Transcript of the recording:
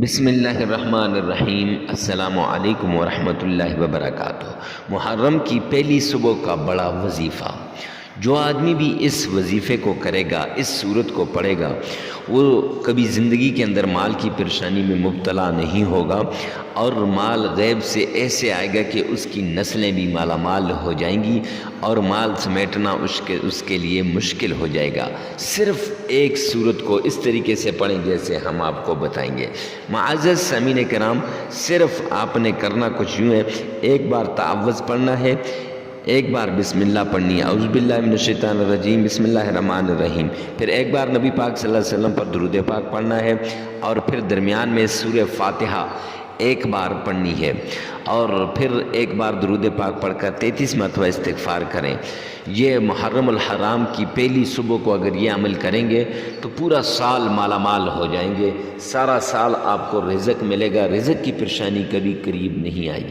بسم اللہ الرحمن الرحیم۔ السلام علیکم ورحمۃ اللہ وبرکاتہ۔ محرم کی پہلی صبح کا بڑا وظیفہ، جو آدمی بھی اس وظیفے کو کرے گا، اس سورت کو پڑھے گا، وہ کبھی زندگی کے اندر مال کی پریشانی میں مبتلا نہیں ہوگا، اور مال غیب سے ایسے آئے گا کہ اس کی نسلیں بھی مالا مال ہو جائیں گی، اور مال سمیٹنا اس کے لیے مشکل ہو جائے گا۔ صرف ایک سورت کو اس طریقے سے پڑھیں جیسے ہم آپ کو بتائیں گے۔ معزز سامعین کرام، صرف آپ نے کرنا کچھ یوں ہے، ایک بار تعوذ پڑھنا ہے، ایک بار بسم اللہ پڑھنی ہے، اعوذ باللہ من الشیطان الرجیم، بسم اللہ الرحمن الرحیم، پھر ایک بار نبی پاک صلی اللہ علیہ وسلم پر درود پاک پڑھنا ہے، اور پھر درمیان میں سورہ فاتحہ ایک بار پڑھنی ہے، اور پھر ایک بار درود پاک پڑھ کر 33 مرتبہ استغفار کریں۔ یہ محرم الحرام کی پہلی صبح کو اگر یہ عمل کریں گے تو پورا سال مالا مال ہو جائیں گے، سارا سال آپ کو رزق ملے گا، رزق کی پریشانی کبھی قریب نہیں آئے گی۔